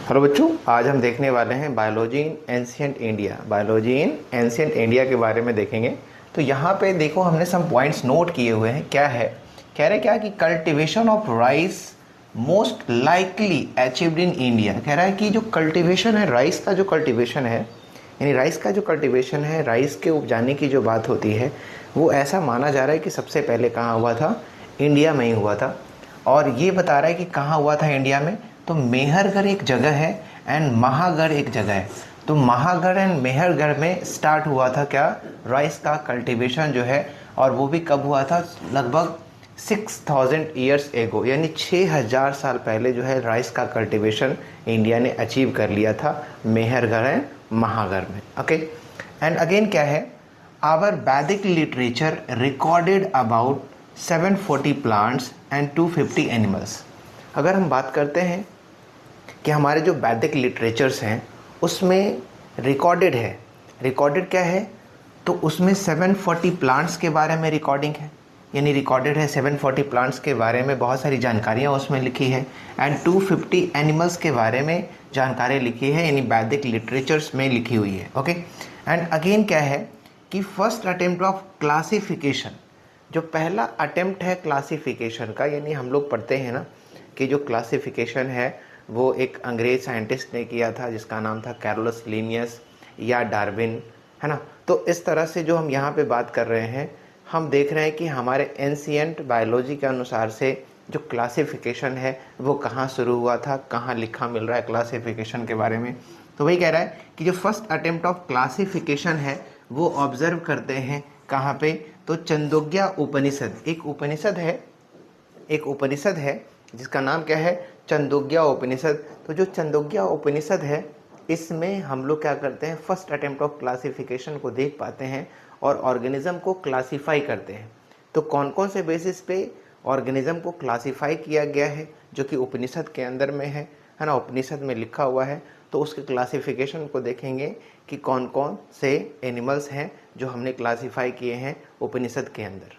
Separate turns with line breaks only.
Hello बच्चों, आज हम देखने वाले हैं बायोलॉजी इन एंशिएंट इंडिया। बायोलॉजी इन एंशिएंट इंडिया के बारे में देखेंगे। तो यहाँ पे देखो, हमने सम पॉइंट्स नोट किए हुए हैं। क्या है, कह रहे क्या कि cultivation of rice most likely achieved in India. कह रहा है कि जो कल्टीवेशन है, राइस का जो कल्टीवेशन है, यानी राइस का जो कल्टीवेशन है, राइस के उपजाने की जो बात होती है, वो ऐसा माना जा रहा है कि सबसे पहले कहाँ हुआ था, इंडिया में ही हुआ था। और ये बता रहा है कि कहाँ हुआ था इंडिया में, तो मेहरगढ़ एक जगह है एंड महागढ़ एक जगह है। तो महागढ़ एंड मेहरगढ़ में स्टार्ट हुआ था क्या, राइस का कल्टीवेशन जो है। और वो भी कब हुआ था, लगभग 6000 ईयर्स एगो, यानी 6000 साल पहले जो है राइस का कल्टीवेशन इंडिया ने अचीव कर लिया था मेहरगढ़ एंड महागढ़ में। ओके, एंड अगेन क्या है, आवर वैदिक literature recorded about 740 plants and 250 animals. अगर हम बात करते हैं कि हमारे जो वैदिक लिटरेचर्स हैं उसमें रिकॉर्डेड है, रिकॉर्डेड क्या है, तो उसमें 740 प्लांट्स के बारे में रिकॉर्डिंग है, यानी रिकॉर्डेड है 740 प्लांट्स के बारे में, बहुत सारी जानकारियाँ उसमें लिखी है। एंड 250 एनिमल्स के बारे में जानकारी लिखी है, यानी वैदिक लिटरेचर्स में लिखी हुई है। ओके, एंड अगेन क्या है कि फर्स्ट अटेम्प्ट ऑफ क्लासिफिकेशन, जो पहला अटेम्प्ट है क्लासिफिकेशन का, यानी हम लोग पढ़ते हैं ना कि जो क्लासिफिकेशन है वो एक अंग्रेज साइंटिस्ट ने किया था जिसका नाम था कैरोलस लिनियस या डार्विन, है ना। तो इस तरह से जो हम यहाँ पे बात कर रहे हैं, हम देख रहे हैं कि हमारे एंशिएंट बायोलॉजी के अनुसार से जो क्लासिफिकेशन है वो कहाँ शुरू हुआ था, कहाँ लिखा मिल रहा है क्लासिफिकेशन के बारे में। तो वही कह रहा है कि जो फर्स्ट अटेम्प्ट ऑफ क्लासिफिकेशन है वो ऑब्जर्व करते हैं कहाँ पे, तो चंदोग्या उपनिषद, एक उपनिषद है, एक उपनिषद है जिसका नाम क्या है, चंदोग्या उपनिषद। तो जो चंदोग्या उपनिषद है इसमें हम लोग क्या करते हैं, फर्स्ट अटेम्प्ट ऑफ क्लासिफिकेशन को देख पाते हैं और ऑर्गेनिज्म को क्लासीफाई करते हैं। तो कौन कौन से बेसिस पे ऑर्गेनिज्म को क्लासीफाई किया गया है, जो कि उपनिषद के अंदर में है ना, उपनिषद में लिखा हुआ है। तो उसके क्लासिफिकेशन को देखेंगे कि कौन कौन से एनिमल्स हैं जो हमने क्लासीफाई किए हैं उपनिषद के अंदर।